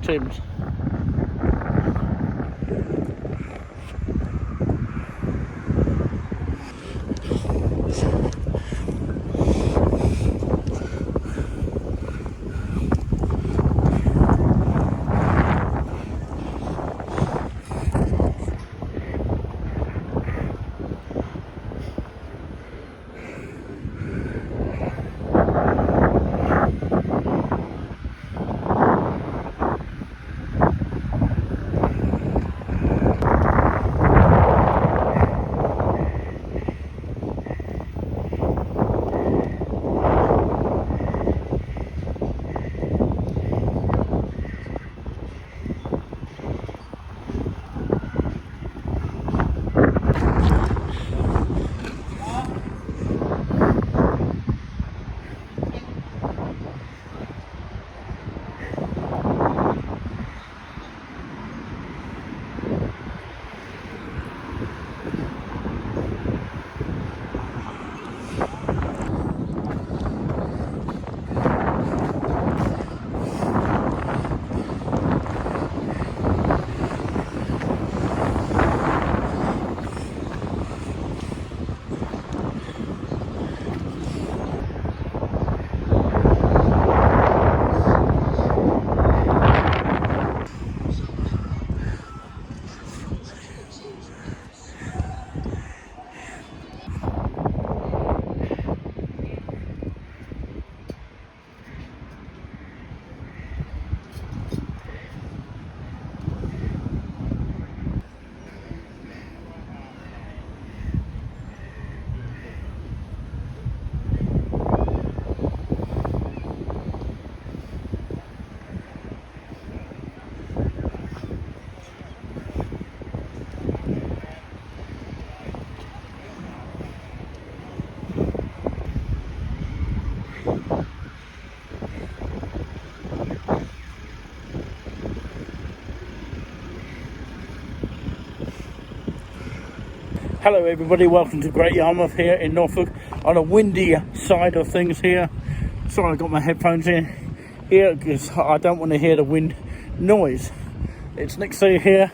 Timmy Tim's. Hello everybody, welcome to Great Yarmouth here in Norfolk on a windy side of things here. Sorry, I got my headphones in here because I don't want to hear the wind noise. It's Necolle here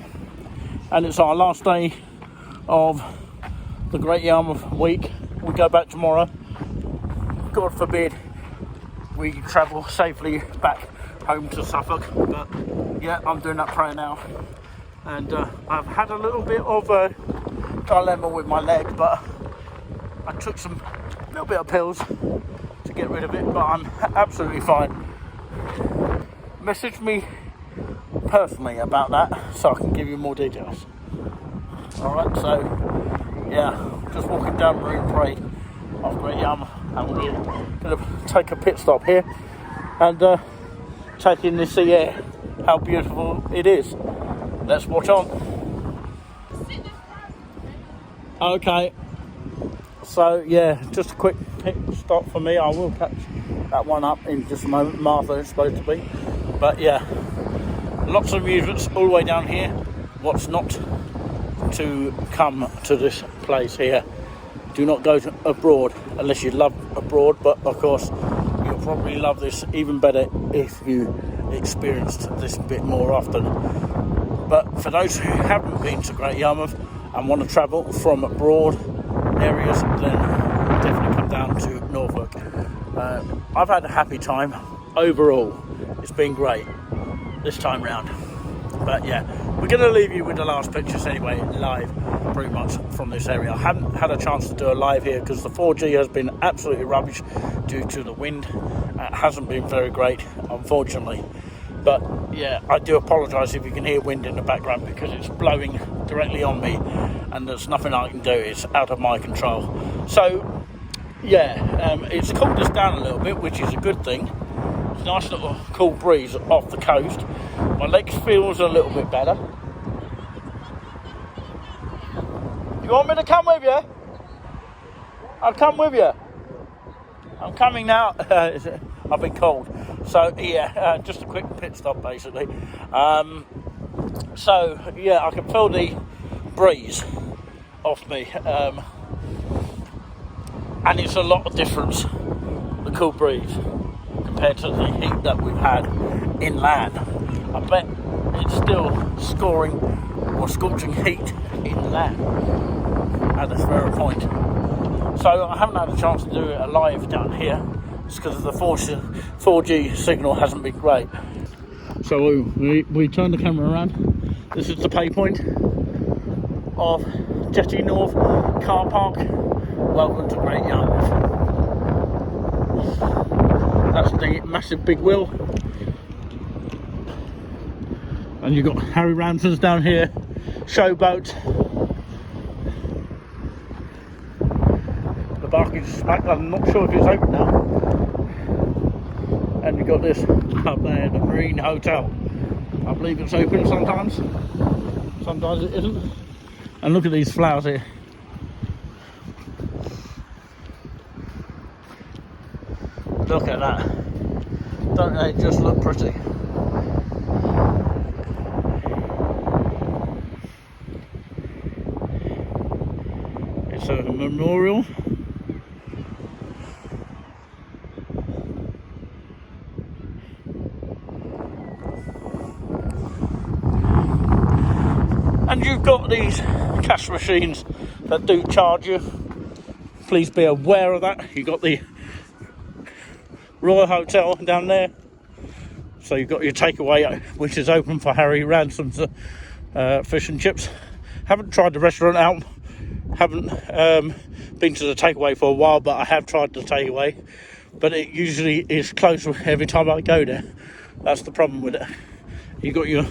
and it's our last day of the Great Yarmouth week. We go back tomorrow. God forbid we travel safely back home to Suffolk, but yeah, I'm doing that prayer now. And I've had a little bit of a dilemma with my leg, but I took some little bit of pills to get rid of it, but I'm absolutely fine. Message me personally about that so I can give you more details. Alright, so yeah, just walking down Marine Parade of Great Yarmouth, and we're going to take a pit stop here and take in the sea air, how beautiful it is. Let's watch on. Okay, so yeah, just a quick pit stop for me. I will catch that one up in just a moment. Martha is supposed to be, but yeah, lots of amusements all the way down here. What's not to come to this place here? Do not go to abroad unless you love abroad, but of course you'll probably love this even better if you experienced this a bit more often. But for those who haven't been to Great Yarmouth and want to travel from abroad areas, then definitely come down to Norfolk. I've had a happy time overall. It's been great this time round. But yeah, we're going to leave you with the last pictures anyway, live pretty much from this area. I haven't had a chance to do a live here because the 4G has been absolutely rubbish due to the wind. It hasn't been very great, unfortunately. But yeah, I do apologise if you can hear wind in the background because it's blowing directly on me and there's nothing I can do. It's out of my control. So yeah, it's cooled us down a little bit, which is a good thing. It's a nice little cool breeze off the coast. My legs feels a little bit better. You want me to come with you? I'll come with you. I'm coming now. I've been called. So yeah, just a quick pit stop basically. So yeah, I can feel the breeze off me, and it's a lot of difference, the cool breeze, compared to the heat that we've had inland. I bet it's still scoring or scorching heat in there at this very point. So I haven't had a chance to do it live down here. It's because the 4G signal hasn't been great. So we turn the camera around. This is the pay point of Jetty North car park. Welcome to Great Yarmouth. That's the massive big wheel. And you've got Harry Ramsden's down here, showboat. The bark is smack, I'm not sure if it's open now. And you've got this up there, the Marine Hotel. I believe it's open sometimes it isn't. And look at these flowers here. Look at that. Don't they just look pretty? It's a memorial. And you've got these cash machines that do charge you. Please be aware of that. You've got the Royal Hotel down there. So you've got your takeaway, which is open for Harry Ransom's fish and chips. Haven't tried the restaurant out. Haven't been to the takeaway for a while, but I have tried the takeaway. But it usually is closed every time I go there. That's the problem with it. You've got your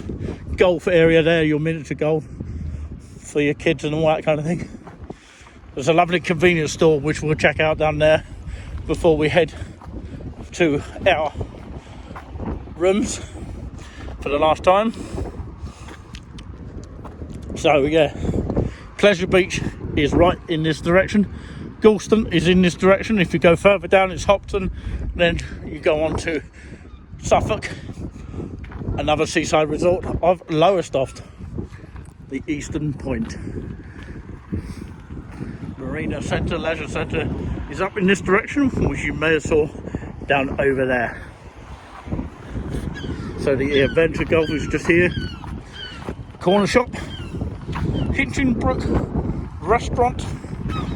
golf area there, your miniature golf for your kids and all that kind of thing. There's a lovely convenience store which we'll check out down there before we head to our rooms for the last time. So yeah, Pleasure Beach is right in this direction. Galston is in this direction. If you go further down, it's Hopton. Then you go on to Suffolk, another seaside resort of Lowestoft, the Eastern Point. Marina Centre, Leisure Centre is up in this direction, which you may have saw down over there. So the Adventure Golf is just here. Corner shop, Hinchinbrook restaurant,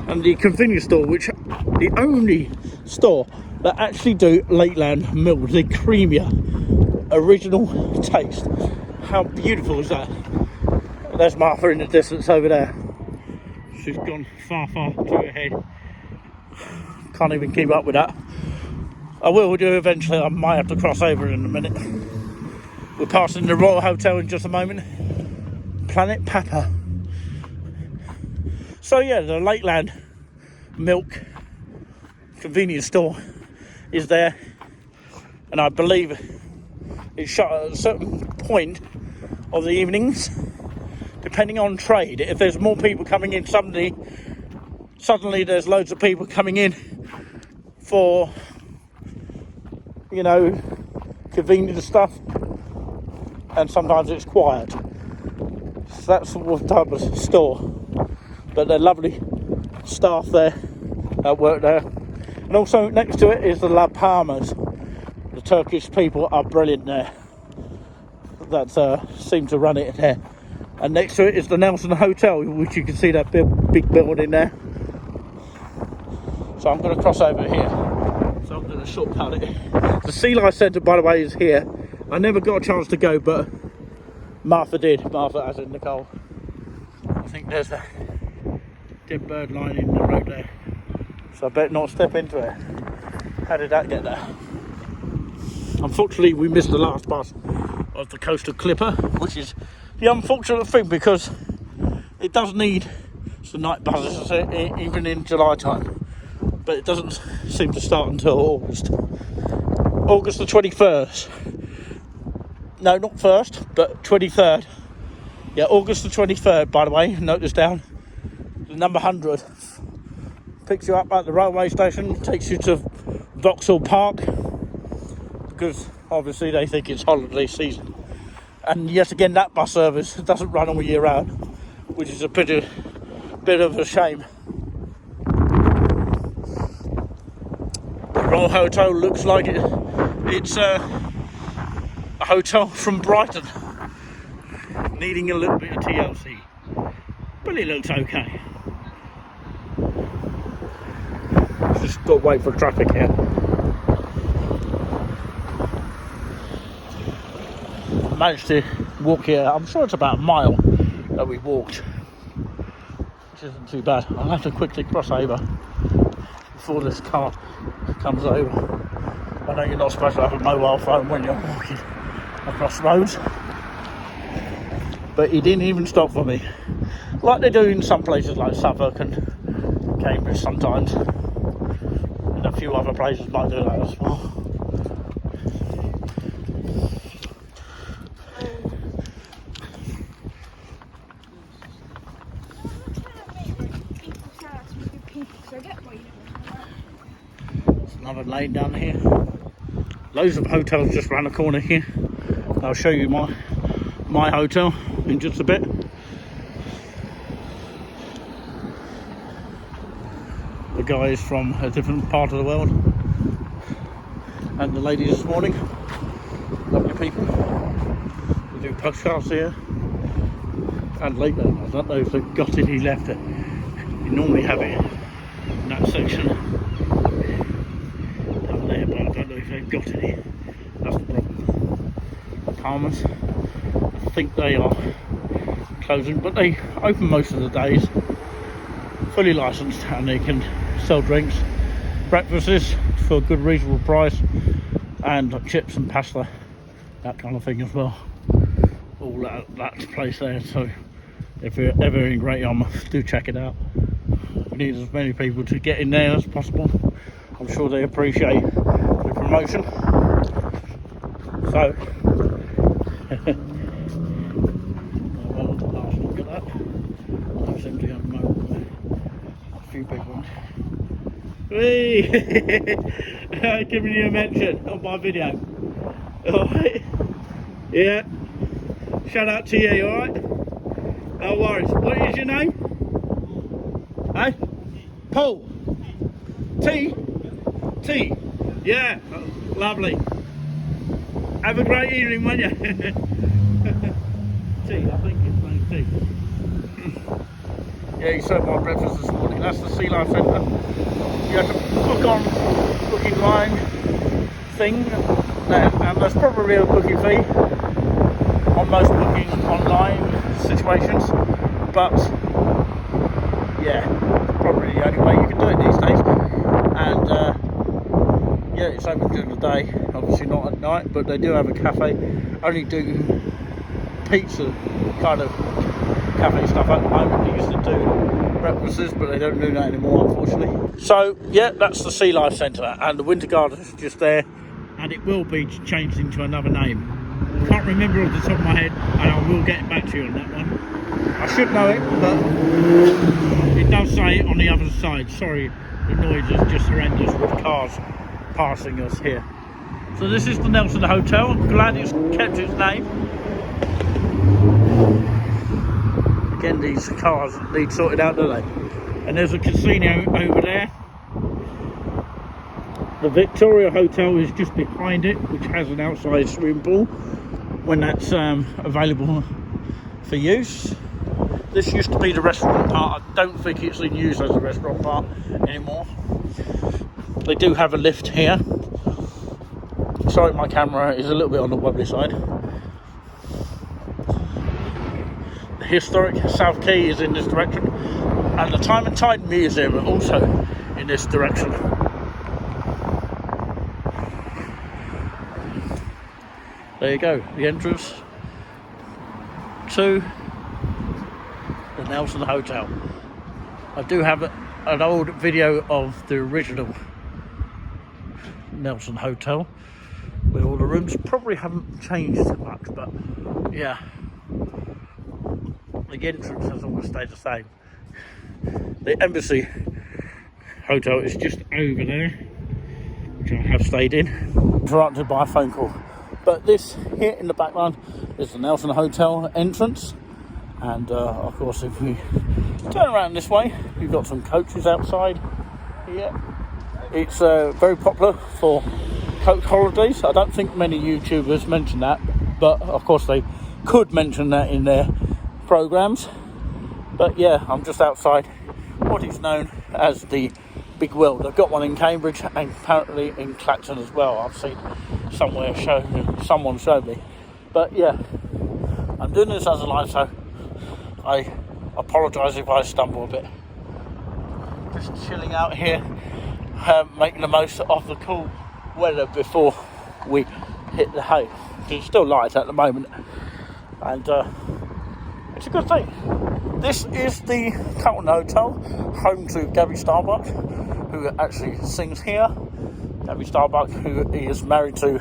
and the convenience store, which the only store that actually do Lakeland milk, the creamier original taste. How beautiful is that? There's Martha in the distance over there. She's gone far too ahead. Can't even keep up with that. I will do eventually. I might have to cross over in a minute. We're passing the Royal Hotel in just a moment. Planet Papa. So yeah, the Lakeland milk convenience store is there, and I believe it's shut at a certain point of the evenings, depending on trade. If there's more people coming in, suddenly there's loads of people coming in for, you know, convenient stuff, and sometimes it's quiet. So that's the type of store. But they're lovely staff there that work there. And also next to it is the La Palmas. The Turkish people are brilliant there. That seem to run it there. And next to it is the Nelson Hotel, which you can see that big building there. So I'm going to cross over here. So I'm going to shortcut it. The Sea Life Centre, by the way, is here. I never got a chance to go, but Martha did. Martha, as in Necolle. I think there's a dead bird line in the road there. So I better not step into it. How did that get there? Unfortunately, we missed the last bus of the Coastal Clipper, which is the unfortunate thing because it does need some night buses even in July time, but it doesn't seem to start until August the 21st. No, not 1st, but 23rd. Yeah, August the 23rd, by the way, note this down. The number 100 picks you up at the railway station, takes you to Vauxhall Park, because obviously they think it's holiday season. And yet again, that bus service doesn't run all year round, which is a bit of a shame. The Royal Hotel looks like it's a hotel from Brighton, needing a little bit of TLC, but it looks okay. Just got to wait for traffic here. Managed to walk here. I'm sure it's about a mile that we walked, which isn't too bad. I'll have to quickly cross over before this car comes over. I know you're not supposed to have a mobile phone when you're walking across roads, but he didn't even stop for me, like they do in some places like Suffolk and Cambridge sometimes, and a few other places might do that as well. Another lane down here. Loads of hotels just round the corner here. I'll show you my hotel in just a bit. The guys from a different part of the world, and the ladies this morning, lovely people. We do podcasts here, and later, I don't know if they've got it, he left it. You normally have it in that section down there, but I don't know if they've got it here. That's the problem. Palmers, I think they are closing, but they open most of the days, fully licensed, and they can sell drinks, breakfasts for a good reasonable price, and chips and pasta, that kind of thing as well. All that place there. So if you're ever in Great Yarmouth, do check it out. We need as many people to get in there as possible. I'm sure they appreciate the promotion. So well, last look at that. I seem to have a few big ones. Hey! Giving you a mention on my video. Alright? Yeah. Shout out to you, alright? No worries. What is your name? Hey? Paul? T? T? Yeah. Oh, lovely. Have a great evening, won't you? T, I think his name's T. Yeah, he served my breakfast this morning. That's the Sea Life Centre. You have to book on booking line thing, and there's probably a booking fee on most booking online situations, but yeah, probably the only way you can do it these days. And yeah, it's open during the day, obviously not at night, but they do have a cafe. Only do pizza kind of cafe stuff at the moment. They used to do breakfasts, but they don't do that anymore, unfortunately. So yeah, that's the Sea Life Centre, and the Winter Garden is just there, and it will be changed into another name. Can't remember off the top of my head, and I will get back to you on that one. I should know it, but it does say it on the other side. Sorry, the noise is just horrendous with cars passing us here. So this is the Nelson Hotel. I'm glad it's kept its name. Again, these cars need sorted out, don't they? And there's a casino over there. The Victoria Hotel is just behind it, which has an outside swimming pool when that's available for use. This used to be the restaurant part. I don't think it's in use as a restaurant part anymore. They do have a lift here. Sorry, my camera is a little bit on the wobbly side. The historic South Quay is in this direction, and the Time and Tide Museum are also in this direction. There you go, the entrance to the Nelson Hotel. I do have an old video of the original Nelson Hotel with all the rooms. Probably haven't changed much, but yeah, the entrance has always stayed the same. The Embassy Hotel is just over there, which I have stayed in. Interrupted by a phone call. But this here in the background is the Nelson Hotel entrance, and of course if we turn around this way, you've got some coaches outside here. It's very popular for coach holidays. I don't think many YouTubers mention that, but of course they could mention that in their programmes. But yeah, I'm just outside what is known as the Big Well. They've got one in Cambridge and apparently in Clacton as well. I've seen someone showed me. But yeah, I'm doing this as a live, so I apologise if I stumble a bit. Just chilling out here, making the most of the cool weather before we hit the hay. It's still light at the moment, and it's a good thing. This is the Carlton Hotel, home to Gabby Starbuck, who actually sings here. Gabby Starbuck, who is married to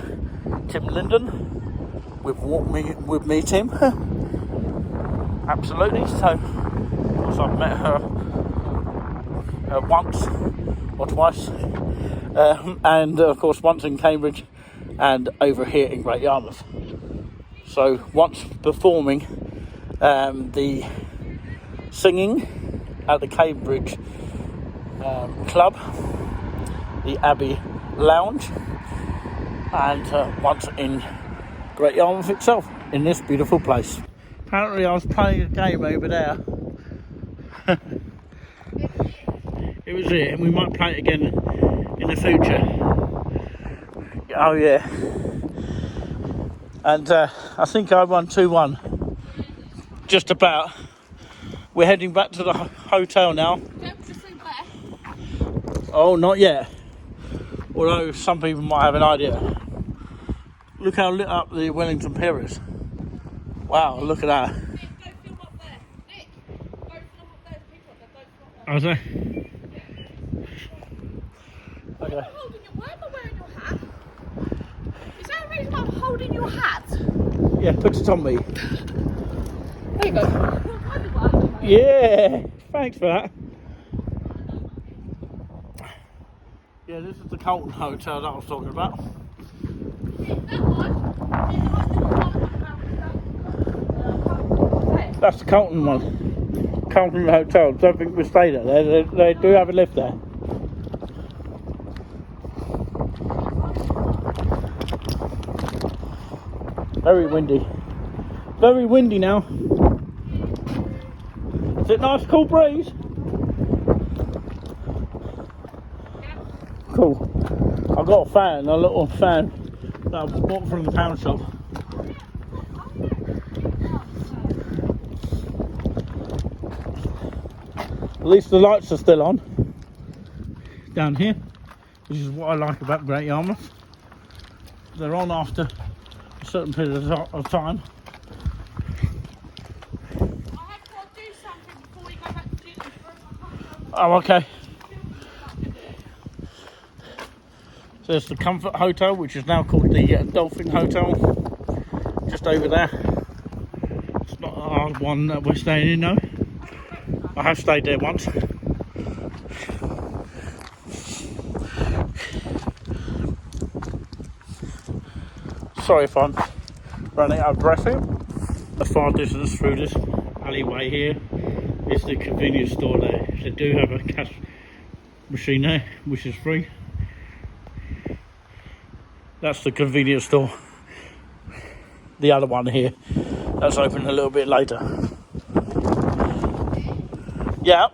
Tim Linden. With me, Tim. Absolutely. So, of course, I've met her once or twice, and of course once in Cambridge and over here in Great Yarmouth. So once performing the singing at the Cambridge club, the Abbey Lounge, and once in Great Yarmouth itself, in this beautiful place. Apparently I was playing a game over there. It was it, and we might play it again in the future. Oh yeah. And I think I won 2-1. Just about. We're heading back to the hotel now. Oh, not yet. Although some people might have an idea. Look how lit up the Wellington Pier is. Wow, look at that. Nick, go film up there. Nick, go film up there. People up there, go film up there. I was there. Okay. Why am I wearing your hat? Is that a reason why I'm holding your hat? Yeah, put it on me. There you go. Yeah, thanks for that. Yeah, this is the Carlton Hotel that I was talking about. That's the Carlton one. Carlton Hotel. Don't think we stayed there. They do have a lift there. Very windy. Very windy now. Is it nice cool breeze? Cool. I've got a fan, a little fan that I bought from the pound shop. At least the lights are still on down here, which is what I like about Great Yarmouth. They're on after a certain period of time. I have got to do something before we go back to dinner. Oh, okay. So there's the Comfort Hotel, which is now called the Dolphin Hotel, just over there. It's not our one that we're staying in, no. I have stayed there once. Sorry if I'm running out of breath here. The far distance through this alleyway here is the convenience store there. They do have a cash machine there, which is free. That's the convenience store. The other one here, that's open a little bit later. Yeah.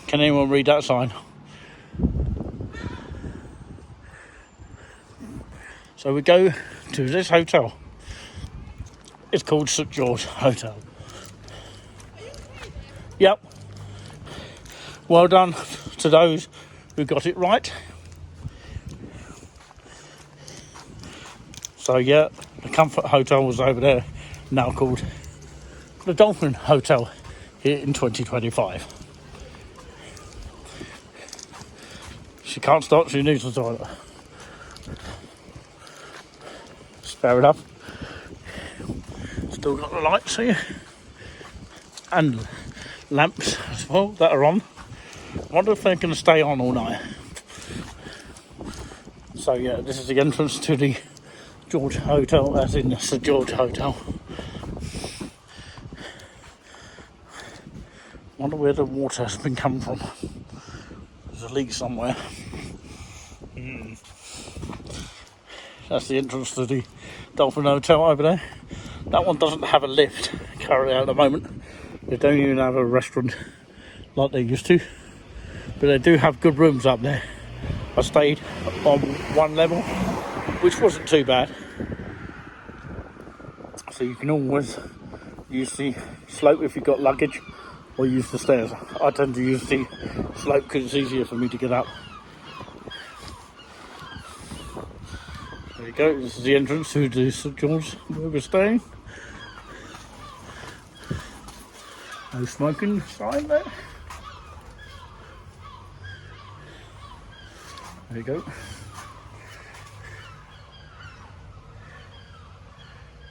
Can anyone read that sign? So we go to this hotel. It's called St George Hotel. Yep. Well done to those who got it right. So yeah, the Comfort Hotel was over there, now called the Dolphin Hotel here in 2025. She can't stop, she needs the toilet. Fair enough. Still got the lights here. And lamps as well that are on. I wonder if they're going to stay on all night. So yeah, this is the entrance to the George Hotel, as in the St George Hotel. Wonder where the water has been coming from. There's a leak somewhere. That's the entrance to the Dolphin Hotel over there. That one doesn't have a lift currently at the moment. They don't even have a restaurant like they used to. But they do have good rooms up there. I stayed on one level, which wasn't too bad. So you can always use the slope if you've got luggage, or use the stairs. I tend to use the slope because it's easier for me to get up. There you go, this is the entrance to the St George where we're staying. No smoking sign there. There you go.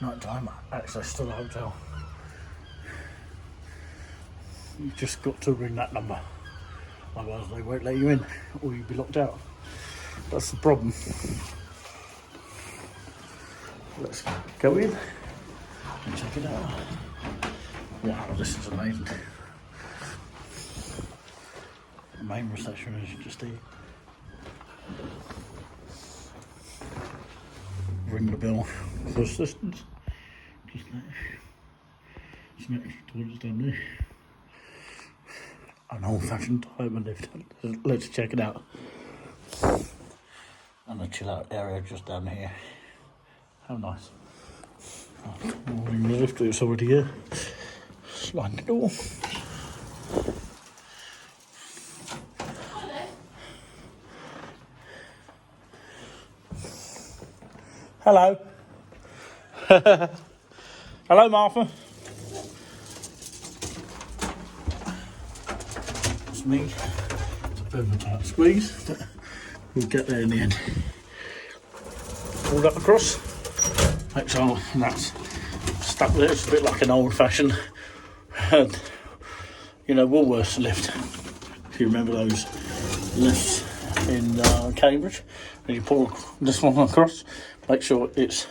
Night time access to the hotel. You've just got to ring that number, otherwise they won't let you in or you'll be locked out. That's the problem. Let's go in and check it out. Wow, this is amazing. The main reception, as you can just see. Ring the bell for assistance. Just there. It's next towards down there. An old-fashioned timer lift. Let's check it out. And a chill-out area just down here. How nice. Ring the lift, it's already here. Slide the door. Hello. Hello, Martha. It's me. It's a bit of a tight squeeze, but we'll get there in the end. Pulled up across. So that's stuck there. It's a bit like an old-fashioned, Woolworths lift. If you remember those lifts in Cambridge, and you pull this one across. Make sure it's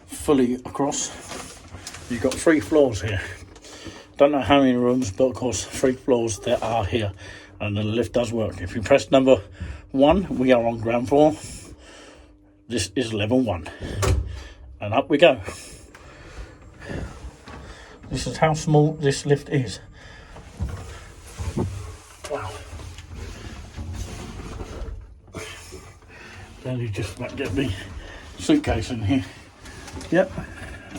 fully across. You've got 3 floors here. Don't know how many rooms, but of course 3 floors there are here, and the lift does work. If you press number 1, we are on ground floor. This is level 1, and up we go. This is how small this lift is. Wow. Then you just about get me suitcase in here. Yep,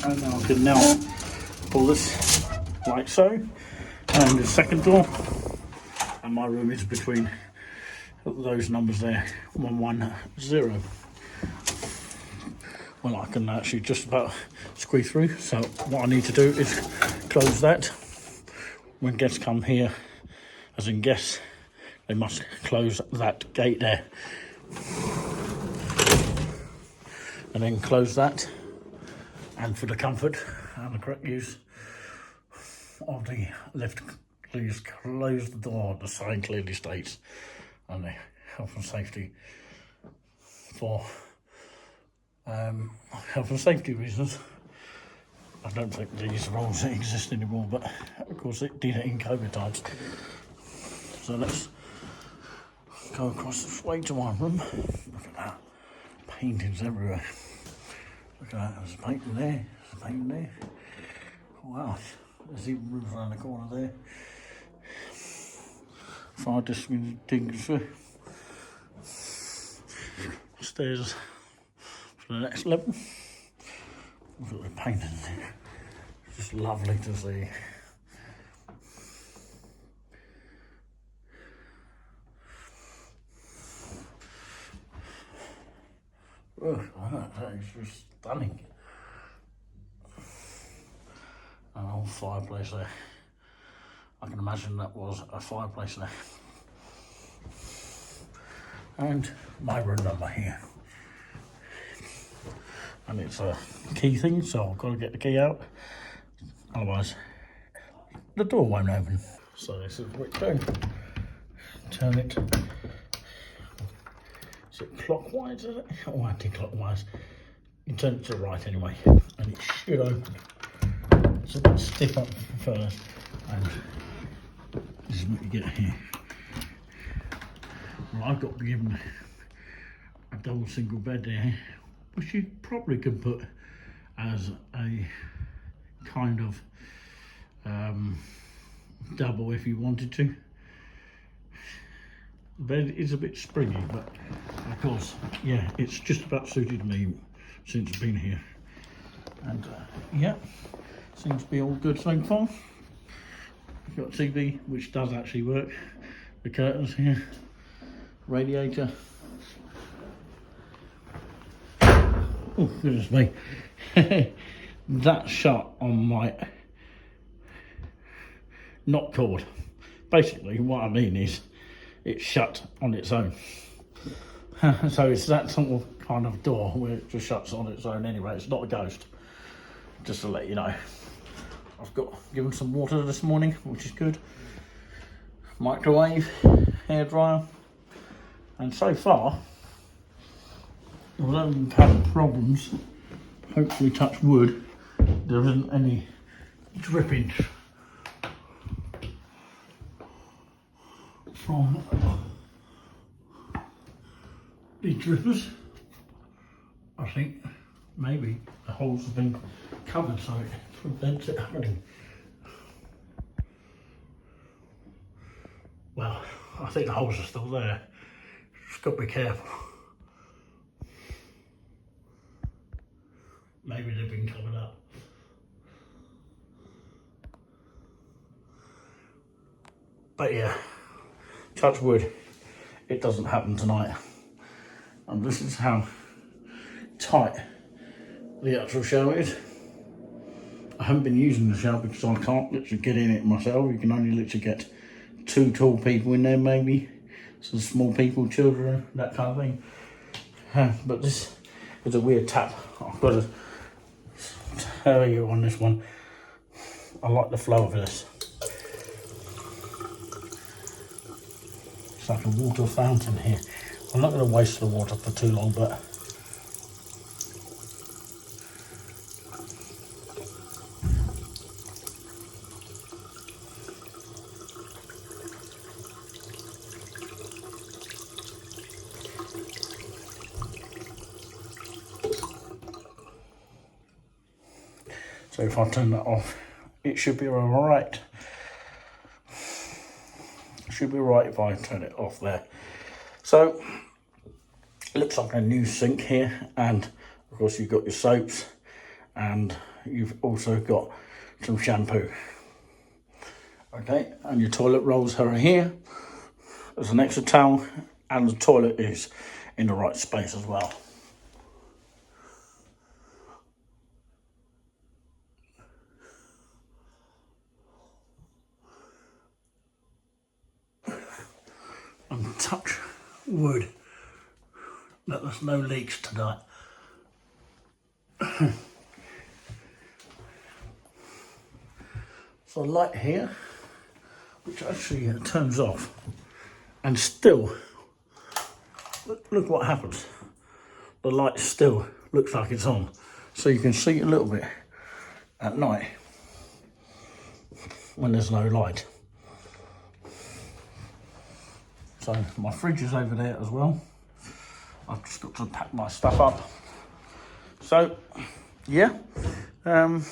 and I can now pull this like so, and the second door, and my room is between those numbers there, 110. Well, I can actually just about squeeze through, so what I need to do is close that. When guests come here, as in guests, they must close that gate there. And then close that, and for the comfort and the correct use of the lift, please close the door. The sign clearly states, and the health and safety for health and safety reasons. I don't think these rules exist anymore, but of course it did in COVID times. So let's go across this way to my room. Look at that, paintings everywhere. Look at that, there's a painting there, there's a painting there. Oh, wow, there's even rooms around the corner there. Fire distinguisher. Stairs for the next level. Look at the painting there. It's just lovely to see. Oh, that is just stunning. An old fireplace there. I can imagine that was a fireplace there. And my room number here. And it's a key thing, so I've got to get the key out. Otherwise, the door won't open. So this is what we do. Turn it. Is it clockwise, is it? Or anti-clockwise? You turn it to the right anyway, and it should open. So let's stick up first, and this is what you get here. Well, I've got to be given a double single bed there, which you probably could put as a kind of double if you wanted to. The bed is a bit springy, but of course, yeah, it's just about suited me since I've been here. And yeah, seems to be all good so far. You've got TV, which does actually work. The curtains here, radiator. Oh, goodness me. That's shut on my not cord. Basically, what I mean is it's shut on its own. So it's that sort of kind of door where it just shuts on its own anyway. It's not a ghost, just to let you know. I've got given some water this morning, which is good. Microwave, hairdryer, and so far, although we've had problems, hopefully touch wood, there isn't any dripping from the drippers. I think maybe the holes have been covered so it prevents it happening. Well, I think the holes are still there. Just got to be careful. Maybe they've been covered up. But yeah, touch wood, it doesn't happen tonight. And this is how tight the actual shower is. I haven't been using the shower because I can't literally get in it myself. You can only literally get 2 tall people in there maybe. Some small people, children, that kind of thing. But this is a weird tap. I've got to tell you on this one, I like the flow of this. It's like a water fountain here. I'm not going to waste the water for too long, but so if I turn that off, it should be alright. Should be right if I turn it off there. So it looks like a new sink here, and of course you've got your soaps, and you've also got some shampoo. Okay, and your toilet rolls are here. There's an extra towel, and the toilet is in the right space as well. And touch wood that there's no leaks tonight. So a light here, which actually turns off, and still, look what happens. The light still looks like it's on, so you can see a little bit at night when there's no light. So my fridge is over there as well. I've just got to pack my stuff up. So yeah, brilliant.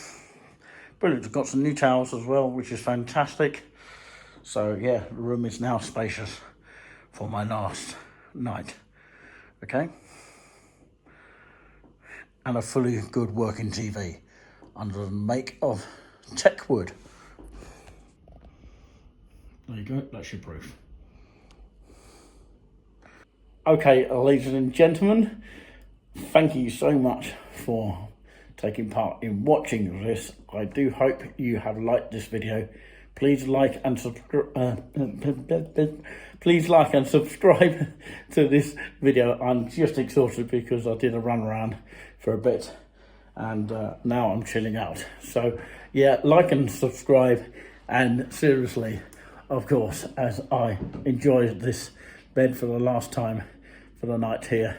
I've got some new towels as well, which is fantastic. So yeah, the room is now spacious for my last night. Okay, and a fully good working TV under the make of Tech Wood. There you go, that's your proof. Okay, ladies and gentlemen, thank you so much for taking part in watching this. I do hope you have liked this video. Please like and subscribe. Please like and subscribe to this video. I'm just exhausted because I did a run around for a bit, and now I'm chilling out. So yeah, like and subscribe, and seriously, of course, as I enjoy this bed for the last time for the night here,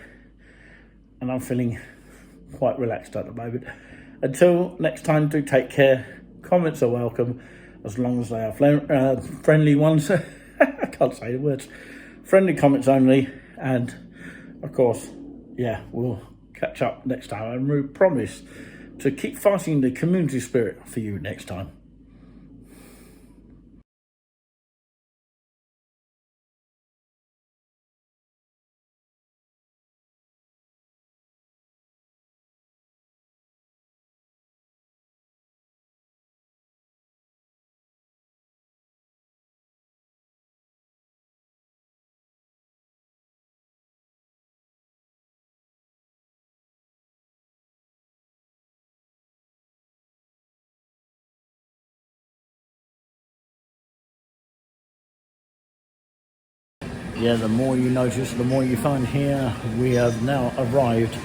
and I'm feeling quite relaxed at the moment. Until next time, do take care. Comments are welcome, as long as they are friendly ones. I can't say the words. friendly comments only, and of course, yeah, we'll catch up next time, and we promise to keep fighting the community spirit for you next time. Yeah, the more you notice, the more you find here. We have now arrived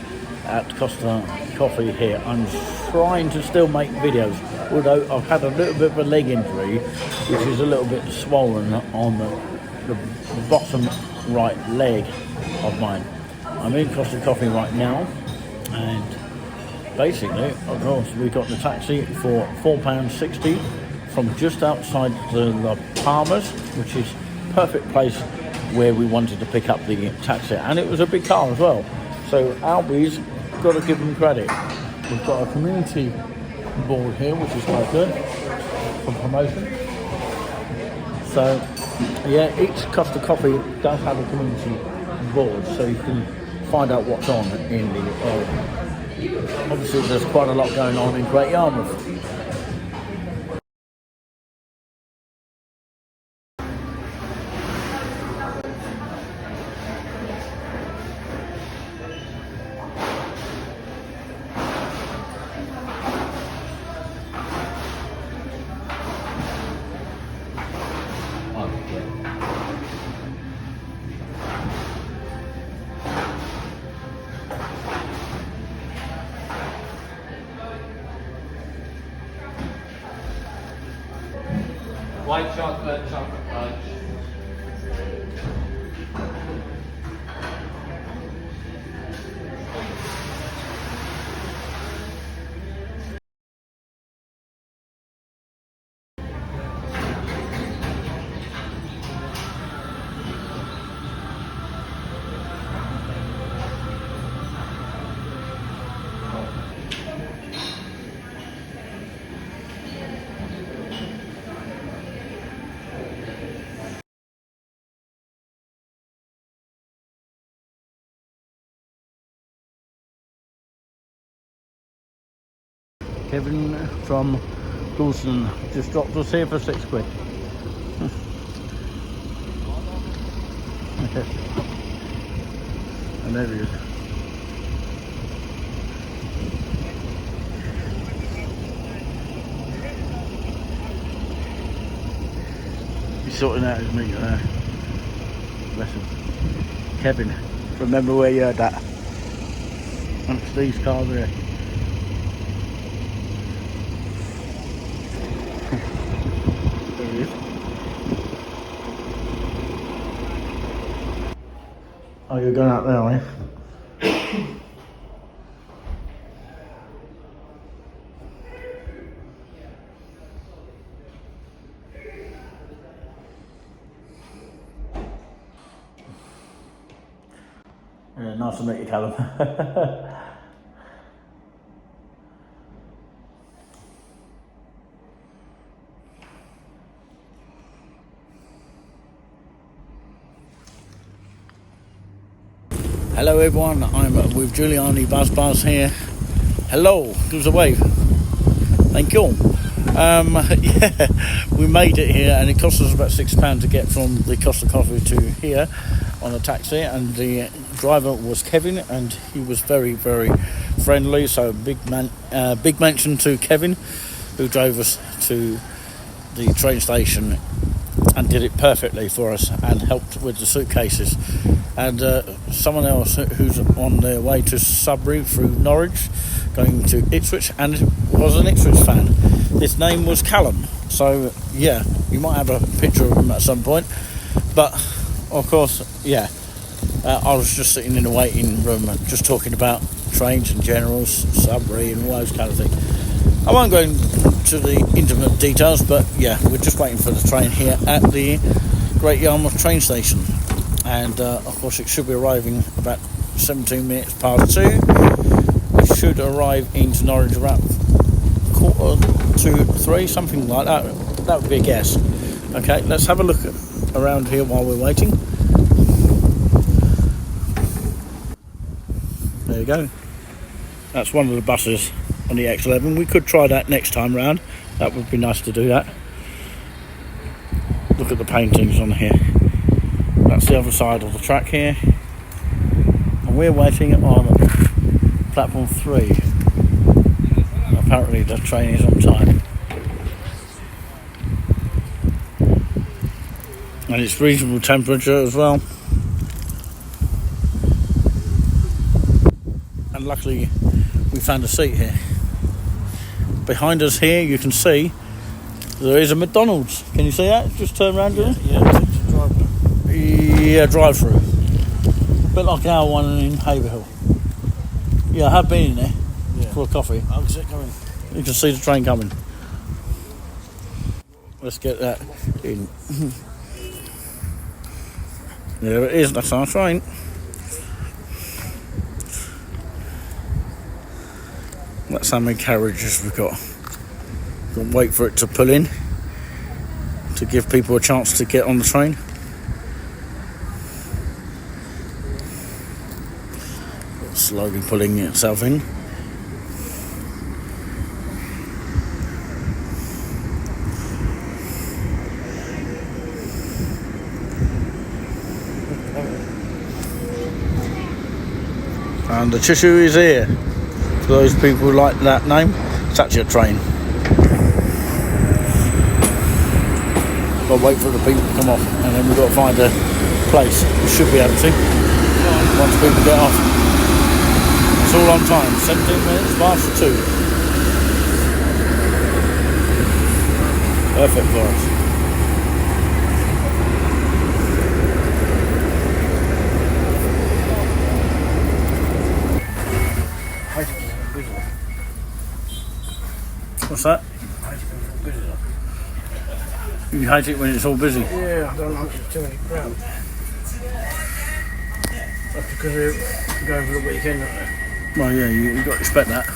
at Costa Coffee here. I'm trying to still make videos, although I've had a little bit of a leg injury, which is a little bit swollen on the bottom right leg of mine. I'm in Costa Coffee right now, and basically, of course, we got the taxi for £4.60 from just outside the La Palmas, which is perfect place where we wanted to pick up the taxi, and it was a big car as well. So Albi's got to give them credit. We've got a community board here, which is quite good for promotion. So yeah, each Costa Coffee does have a community board, so you can find out what's on in the area. Obviously, there's quite a lot going on in Great Yarmouth. White chocolate, chocolate fudge. Kevin from Dawson just dropped us here for £6. And there he is. He's sorting out his meat there. Bless him. Kevin, remember where you heard that? Amongst these cars here. There he is. Oh, you're going out there, are you? Yeah, nice to meet you, Callum. Hello everyone, I'm with Giuliani Buzz here. Hello, give us a wave. Thank you. Yeah, we made it here, and it cost us about £6 to get from the Costa Coffee to here on a taxi, and the driver was Kevin, and he was very, very friendly. So big mention to Kevin, who drove us to the train station and did it perfectly for us and helped with the suitcases. And someone else who's on their way to Sudbury through Norwich, going to Ipswich, and was an Ipswich fan. His name was Callum. So yeah, you might have a picture of him at some point. But of course, yeah, I was just sitting in the waiting room and just talking about trains in general, Sudbury and all those kind of things. I won't go into the intimate details, but yeah, we're just waiting for the train here at the Great Yarmouth train station. and of course it should be arriving about 17 minutes past 2. It should arrive into Norwich about 2:45, something like that. That would be a guess. Okay, let's have a look around here while we're waiting. There you go. That's one of the buses on the X11. We could try that next time round. That would be nice to do that. Look at the paintings on here. That's the other side of the track here. And we're waiting on platform 3. Apparently the train is on time. And it's reasonable temperature as well. And luckily we found a seat here. Behind us here you can see there is a McDonald's. Can you see that? Just turn around, Julie. Yeah, drive-through. A bit like our one in Haverhill. Yeah, I have been in there for a coffee. I can see it coming. You can see the train coming. Let's get that in. There it is, that's our train. That's how many carriages we've got. We'll wait for it to pull in to give people a chance to get on the train. Slowly pulling itself in. And the tissue is here. For those people who like that name, it's actually a train. Got to wait for the people to come off, and then we've got to find a place. We should be able to once people get off. It's all on time. 17 minutes past 2. Perfect for us. What's that? You hate it when it's all busy? Yeah, I don't like too many crowds. That's because we're going for the weekend, aren't they? Well, yeah, you've got to expect that.